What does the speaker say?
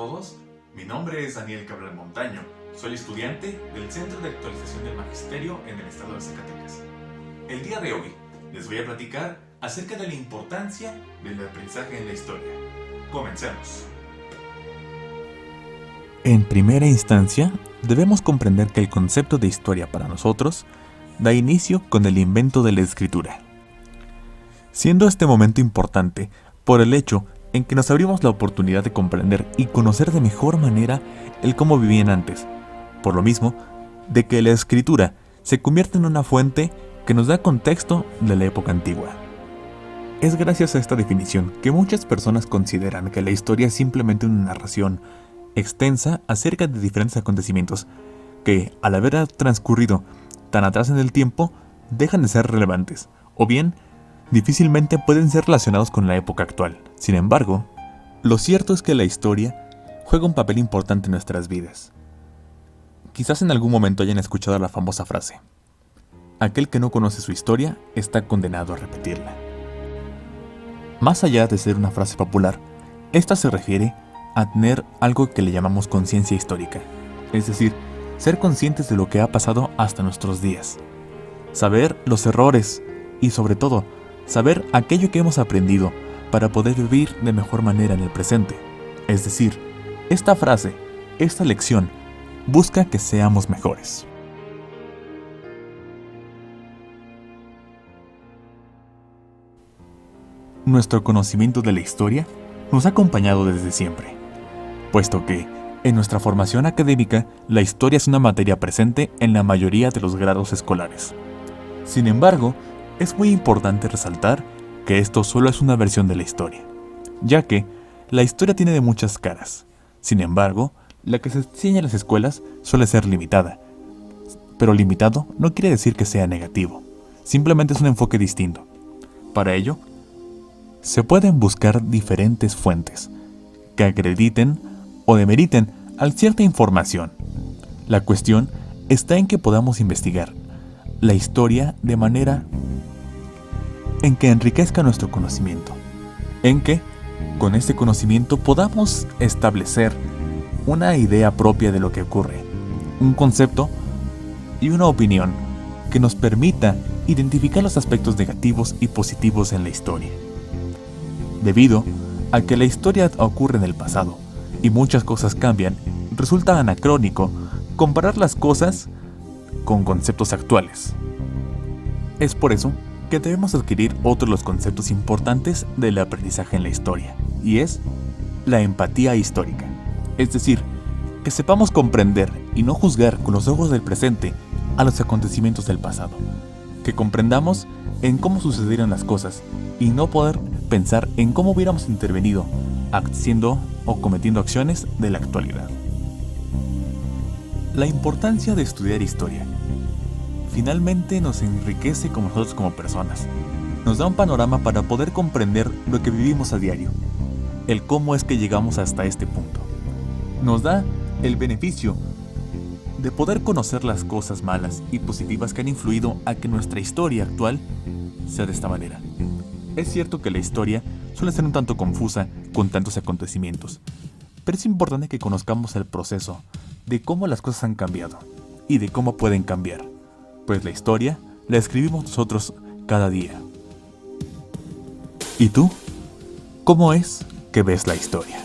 todos, mi nombre es Daniel Cabral Montaño, soy estudiante del Centro de Actualización del Magisterio en el estado de Zacatecas. El día de hoy les voy a platicar acerca de la importancia del aprendizaje en la historia. Comencemos. En primera instancia, debemos comprender que el concepto de historia para nosotros da inicio con el invento de la escritura, siendo este momento importante por el hecho en que nos abrimos la oportunidad de comprender y conocer de mejor manera el cómo vivían antes, por lo mismo de que la escritura se convierte en una fuente que nos da contexto de la época antigua. Es gracias a esta definición que muchas personas consideran que la historia es simplemente una narración extensa acerca de diferentes acontecimientos que, al haber transcurrido tan atrás en el tiempo, dejan de ser relevantes, o bien difícilmente pueden ser relacionados con la época actual. Sin embargo, lo cierto es que la historia juega un papel importante en nuestras vidas. Quizás en algún momento hayan escuchado la famosa frase: aquel que no conoce su historia está condenado a repetirla. Más allá de ser una frase popular, esta se refiere a tener algo que le llamamos conciencia histórica, es decir, ser conscientes de lo que ha pasado hasta nuestros días, saber los errores y sobre todo, saber aquello que hemos aprendido para poder vivir de mejor manera en el presente. Es decir, esta frase, esta lección, busca que seamos mejores. Nuestro conocimiento de la historia nos ha acompañado desde siempre, puesto que, en nuestra formación académica, la historia es una materia presente en la mayoría de los grados escolares. Sin embargo, es muy importante resaltar que esto solo es una versión de la historia, ya que la historia tiene de muchas caras. Sin embargo, la que se enseña en las escuelas suele ser limitada. Pero limitado no quiere decir que sea negativo, simplemente es un enfoque distinto. Para ello, se pueden buscar diferentes fuentes que acrediten o demeriten a cierta información. La cuestión está en que podamos investigar la historia de manera en que enriquezca nuestro conocimiento, en que con este conocimiento podamos establecer una idea propia de lo que ocurre, un concepto y una opinión que nos permita identificar los aspectos negativos y positivos en la historia. Debido a que la historia ocurre en el pasado y muchas cosas cambian, resulta anacrónico comparar las cosas con conceptos actuales. Es por eso que debemos adquirir otro de los conceptos importantes del aprendizaje en la historia, y es la empatía histórica. Es decir, que sepamos comprender y no juzgar con los ojos del presente a los acontecimientos del pasado, que comprendamos en cómo sucedieron las cosas y no poder pensar en cómo hubiéramos intervenido haciendo o cometiendo acciones de la actualidad. La importancia de estudiar historia finalmente nos enriquece como nosotros como personas. Nos da un panorama para poder comprender lo que vivimos a diario, el cómo es que llegamos hasta este punto. Nos da el beneficio de poder conocer las cosas malas y positivas que han influido a que nuestra historia actual sea de esta manera. Es cierto que la historia suele ser un tanto confusa con tantos acontecimientos, pero es importante que conozcamos el proceso de cómo las cosas han cambiado y de cómo pueden cambiar, pues la historia la escribimos nosotros cada día. ¿Y tú? ¿Cómo es que ves la historia?